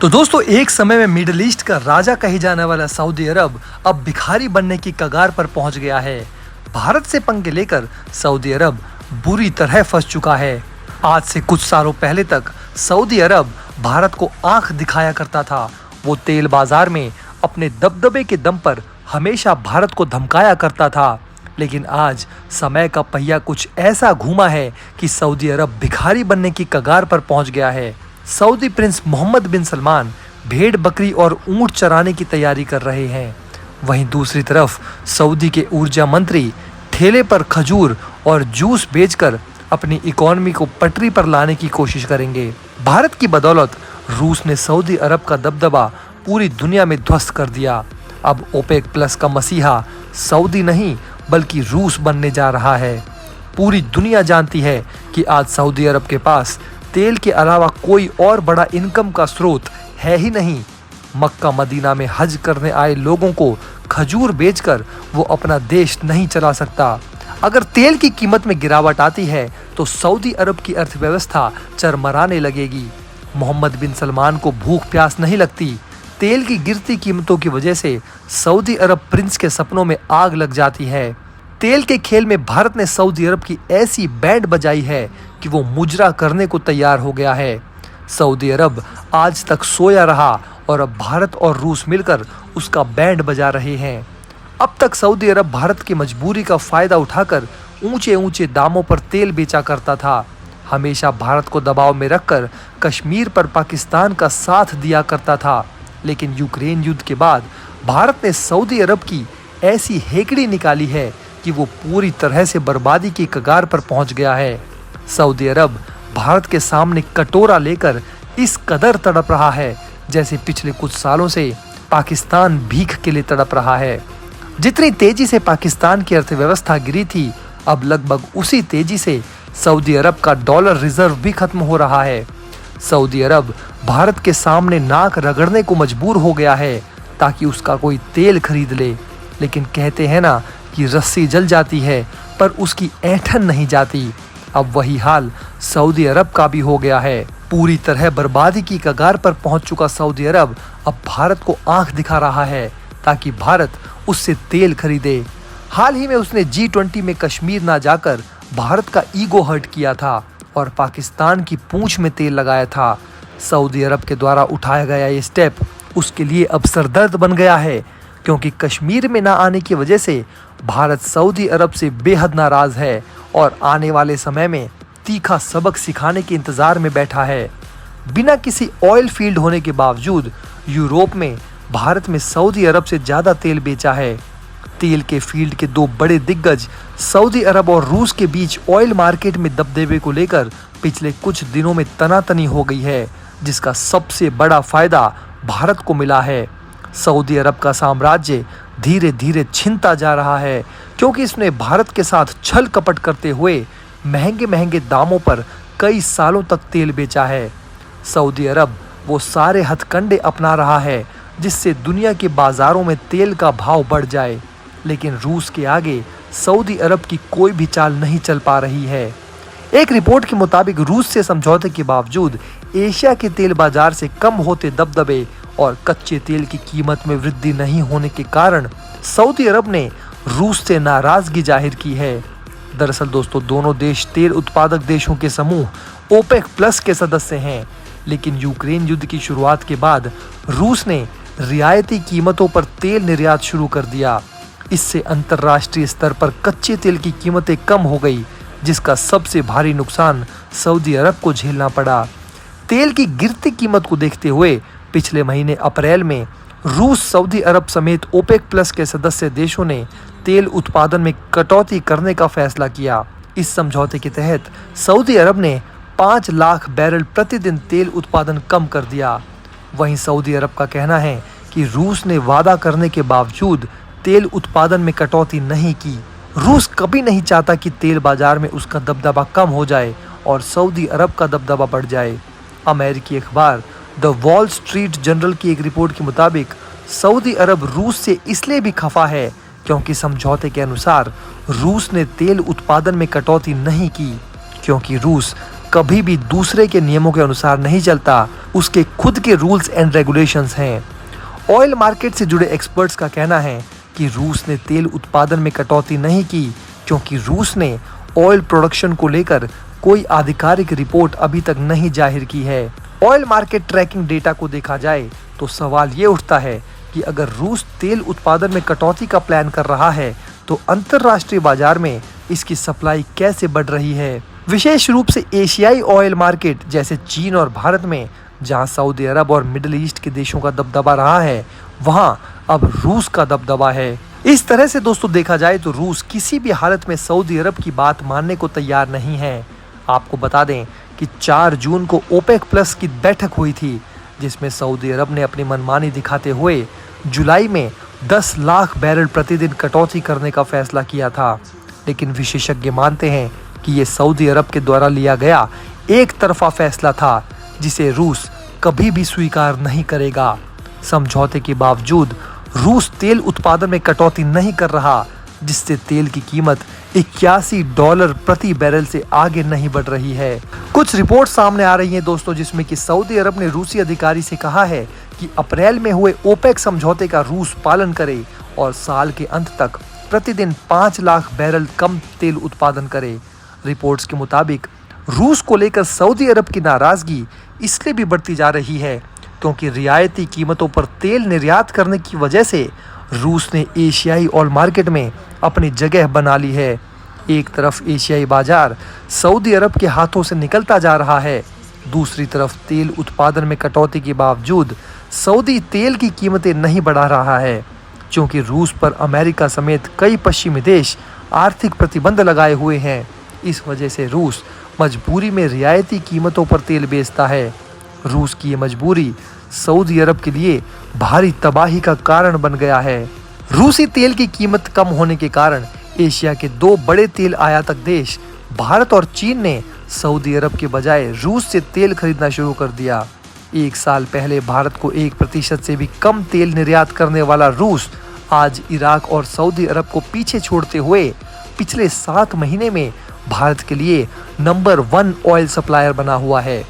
तो दोस्तों, एक समय में मिडिल ईस्ट का राजा कही जाने वाला सऊदी अरब अब भिखारी बनने की कगार पर पहुंच गया है। भारत से पंगे लेकर सऊदी अरब बुरी तरह फंस चुका है। आज से कुछ सालों पहले तक सऊदी अरब भारत को आंख दिखाया करता था। वो तेल बाजार में अपने दबदबे के दम पर हमेशा भारत को धमकाया करता था। लेकिन आज समय का पहिया कुछ ऐसा घूमा है कि सऊदी अरब भिखारी बनने की कगार पर पहुंच गया है। सऊदी प्रिंस मोहम्मद बिन सलमान भेड़ बकरी और ऊंट चराने की तैयारी कर रहे हैं। वहीं दूसरी तरफ सऊदी के ऊर्जा मंत्री ठेले पर खजूर और जूस बेचकर अपनी इकोनॉमी को पटरी पर लाने की कोशिश करेंगे। भारत की बदौलत रूस ने सऊदी अरब का दबदबा पूरी दुनिया में ध्वस्त कर दिया। अब ओपेक प्लस का मसीहा सऊदी नहीं बल्कि रूस बनने जा रहा है। पूरी दुनिया जानती है कि आज सऊदी अरब के पास तेल के अलावा कोई और बड़ा इनकम का स्रोत है ही नहीं। मक्का मदीना में हज करने आए लोगों को खजूर बेचकर वो अपना देश नहीं चला सकता। अगर तेल की कीमत में गिरावट आती है तो सऊदी अरब की अर्थव्यवस्था चरमराने लगेगी। मोहम्मद बिन सलमान को भूख प्यास नहीं लगती। तेल की गिरती कीमतों की वजह से सऊदी अरब प्रिंस के सपनों में आग लग जाती है। तेल के खेल में भारत ने सऊदी अरब की ऐसी बैंड बजाई है कि वो मुजरा करने को तैयार हो गया है। सऊदी अरब आज तक सोया रहा और अब भारत और रूस मिलकर उसका बैंड बजा रहे हैं। अब तक सऊदी अरब भारत की मजबूरी का फायदा उठाकर ऊंचे ऊंचे दामों पर तेल बेचा करता था। हमेशा भारत को दबाव में रखकर कश्मीर पर पाकिस्तान का साथ दिया करता था। लेकिन यूक्रेन युद्ध के बाद भारत ने सऊदी अरब की ऐसी हेकड़ी निकाली है कि वो पूरी तरह से बर्बादी की कगार पर पहुंच गया है। सऊदी अरब भारत के सामने कटोरा लेकर इस कदर तड़प रहा है जैसे पिछले कुछ सालों से पाकिस्तान भीख के लिए तड़प रहा है। जितनी तेजी से पाकिस्तान की अर्थव्यवस्था गिरी थी, अब लगभग उसी तेजी से सऊदी अरब का डॉलर रिजर्व भी खत्म हो रहा है। सऊदी अरब भारत के सामने नाक रगड़ने को मजबूर हो गया है ताकि उसका कोई तेल खरीद ले। लेकिन कहते हैं ना कि रस्सी जल जाती है पर उसकी ऐंठन नहीं जाती। अब वही हाल सऊदी अरब का भी हो गया है। पूरी तरह बर्बादी की कगार पर पहुंच चुका सऊदी अरब अब भारत को आंख दिखा रहा है ताकि भारत उससे तेल खरीदे। हाल ही में उसने G20 में कश्मीर ना जाकर भारत का ईगो हर्ट किया था और पाकिस्तान की पूंछ में तेल लगाया था। सऊदी अरब के द्वारा उठाया गया ये स्टेप उसके लिए अब सरदर्द बन गया है, क्योंकि कश्मीर में ना आने की वजह से भारत सऊदी अरब से बेहद नाराज है और आने वाले समय में तीखा सबक सिखाने के इंतजार में बैठा है। बिना किसी ऑयल फील्ड होने के बावजूद यूरोप में भारत में सऊदी अरब से ज़्यादा तेल बेचा है। तेल के फील्ड के दो बड़े दिग्गज सऊदी अरब और रूस के बीच ऑयल मार्केट में दबदबे को लेकर पिछले कुछ दिनों में तनातनी हो गई है, जिसका सबसे बड़ा फायदा भारत को मिला है। सऊदी अरब का साम्राज्य धीरे धीरे छिनता जा रहा है क्योंकि इसने भारत के साथ छल कपट करते हुए महंगे महंगे दामों पर कई सालों तक तेल बेचा है। सऊदी अरब वो सारे हथकंडे अपना रहा है जिससे दुनिया के बाजारों में तेल का भाव बढ़ जाए। लेकिन रूस के आगे सऊदी अरब की कोई भी चाल नहीं चल पा रही है। एक रिपोर्ट के मुताबिक रूस से समझौते के बावजूद एशिया के तेल बाजार से कम होते दबदबे और कच्चे तेल की कीमत में वृद्धि नहीं होने के कारण सऊदी अरब ने रूस से नाराजगी जाहिर की है। दरअसल दोस्तों, दोनों देश तेल उत्पादक देशों के समूह ओपेक प्लस के सदस्य हैं। लेकिन यूक्रेन युद्ध की शुरुआत के बाद रूस ने रियायती कीमतों पर तेल निर्यात शुरू कर दिया। इससे अंतर्राष्ट्रीय स्तर पर कच्चे तेल की कीमतें कम हो गई, जिसका सबसे भारी नुकसान सऊदी अरब को झेलना पड़ा। तेल की गिरती कीमत को देखते हुए पिछले महीने अप्रैल में रूस, सऊदी अरब समेत ओपेक प्लस के सदस्य देशों ने तेल उत्पादन में कटौती करने का फैसला किया। इस समझौते के तहत सऊदी अरब ने 5 लाख बैरल प्रतिदिन तेल उत्पादन कम कर दिया। वहीं सऊदी अरब का कहना है कि रूस ने वादा करने के बावजूद तेल उत्पादन में कटौती नहीं की। रूस कभी नहीं चाहता कि तेल बाजार में उसका दबदबा कम हो जाए और सऊदी अरब का दबदबा बढ़ जाए। अमेरिकी अखबार द वॉल स्ट्रीट जर्नल की एक रिपोर्ट के मुताबिक सऊदी अरब रूस से इसलिए भी खफा है क्योंकि समझौते के अनुसार रूस ने तेल उत्पादन में कटौती नहीं की, क्योंकि रूस कभी भी दूसरे के नियमों के अनुसार नहीं चलता, उसके खुद के रूल्स एंड रेगुलेशंस हैं। ऑयल मार्केट से जुड़े एक्सपर्ट्स का कहना है कि रूस ने तेल उत्पादन में कटौती नहीं की क्योंकि रूस ने ऑयल प्रोडक्शन को लेकर कोई आधिकारिक रिपोर्ट अभी तक नहीं जाहिर की है। ऑयल मार्केट ट्रैकिंग डेटा को देखा जाए तो सवाल ये उठता है कि अगर रूस तेल उत्पादन में कटौती का प्लान कर रहा है तो अंतरराष्ट्रीय बाजार में इसकी सप्लाई कैसे बढ़ रही है। विशेष रूप से एशियाई ऑयल मार्केट जैसे चीन और भारत में, जहां सऊदी अरब और मिडिल ईस्ट के देशों का दबदबा रहा है, वहां अब रूस का दबदबा है। इस तरह से दोस्तों देखा जाए तो रूस किसी भी हालत में सऊदी अरब की बात मानने को तैयार नहीं है। आपको बता दें कि 4 जून को ओपेक प्लस की बैठक हुई थी, जिसमें सऊदी अरब ने अपनी मनमानी दिखाते हुए जुलाई में 10 लाख बैरल प्रतिदिन कटौती करने का फैसला किया था। लेकिन विशेषज्ञ मानते हैं कि ये सऊदी अरब के द्वारा लिया गया एक तरफा फैसला था, जिसे रूस कभी भी स्वीकार नहीं करेगा। समझौते के बावजूद रूस तेल उत्पादन में कटौती नहीं कर रहा, जिससे तेल की कीमत $81 प्रति बैरल से आगे नहीं बढ़ रही है। कुछ रिपोर्ट सामने आ रही हैं दोस्तों, जिसमें कि सऊदी अरब ने रूसी अधिकारी से कहा है कि अप्रैल में हुए ओपेक समझौते का रूस पालन करे और साल के अंत तक प्रतिदिन 5 लाख बैरल कम तेल उत्पादन करे। रिपोर्ट्स के मुताबिक रूस को लेकर सऊदी अरब की नाराजगी इसलिए भी बढ़ती जा रही है क्योंकि रियायती कीमतों पर तेल निर्यात करने की वजह से रूस ने एशियाई ऑयल मार्केट में अपनी जगह बना ली है। एक तरफ एशियाई बाजार सऊदी अरब के हाथों से निकलता जा रहा है, दूसरी तरफ तेल उत्पादन में कटौती के बावजूद सऊदी तेल की कीमतें नहीं बढ़ा रहा है, क्योंकि रूस पर अमेरिका समेत कई पश्चिमी देश आर्थिक प्रतिबंध लगाए हुए हैं। इस वजह से रूस मजबूरी में रियायती कीमतों पर तेल बेचता है। रूस की ये मजबूरी सऊदी अरब के लिए भारी तबाही का कारण बन गया है। रूसी तेल की कीमत कम होने के कारण एशिया के 2 बड़े तेल आयातक देश भारत और चीन ने सऊदी अरब के बजाय रूस से तेल खरीदना शुरू कर दिया। 1 साल पहले भारत को 1% से भी कम तेल निर्यात करने वाला रूस आज इराक और सऊदी अरब को पीछे छोड़ते हुए पिछले 7 महीने में भारत के लिए नंबर 1 ऑयल सप्लायर बना हुआ है।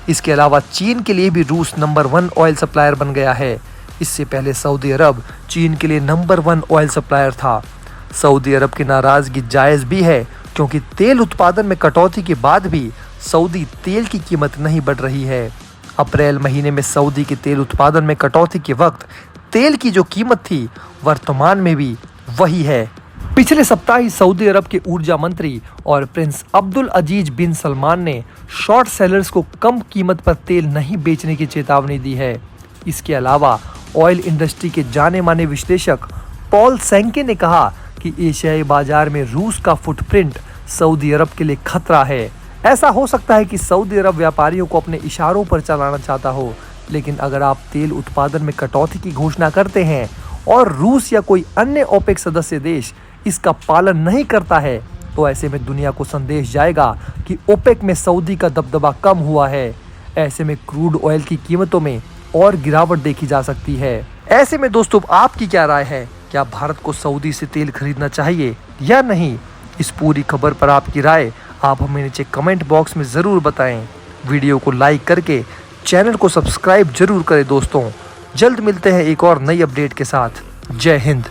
इसके अलावा चीन के लिए भी रूस नंबर 1 ऑयल सप्लायर बन गया है। इससे पहले सऊदी अरब चीन के लिए नंबर 1 ऑयल सप्लायर था। सऊदी अरब की नाराजगी जायज़ भी है क्योंकि तेल उत्पादन में कटौती के बाद भी सऊदी तेल की कीमत नहीं बढ़ रही है। अप्रैल महीने में सऊदी के तेल उत्पादन में कटौती के वक्त तेल की जो कीमत थी वर्तमान में भी वही है। पिछले सप्ताह ही सऊदी अरब के ऊर्जा मंत्री और प्रिंस अब्दुल अजीज बिन सलमान ने शॉर्ट सेलर्स को कम कीमत पर तेल नहीं बेचने की चेतावनी दी है। इसके अलावा ऑयल इंडस्ट्री के जाने माने विश्लेषक पॉल सेंके ने कहा कि एशियाई बाजार में रूस का फुटप्रिंट सऊदी अरब के लिए खतरा है। ऐसा हो सकता है कि सऊदी अरब व्यापारियों को अपने इशारों पर चलाना चाहता हो, लेकिन अगर आप तेल उत्पादन में कटौती की घोषणा करते हैं और रूस या कोई अन्य ओपेक सदस्य देश इसका पालन नहीं करता है, तो ऐसे में दुनिया को संदेश जाएगा कि ओपेक में सऊदी का दबदबा कम हुआ है। ऐसे में क्रूड ऑयल की कीमतों में और गिरावट देखी जा सकती है। ऐसे में दोस्तों आपकी क्या राय है? क्या भारत को सऊदी से तेल खरीदना चाहिए या नहीं? इस पूरी खबर पर आपकी राय आप हमें नीचे कमेंट बॉक्स में ज़रूर बताएं। वीडियो को लाइक करके चैनल को सब्सक्राइब जरूर करें दोस्तों। जल्द मिलते हैं एक और नई अपडेट के साथ। जय हिंद।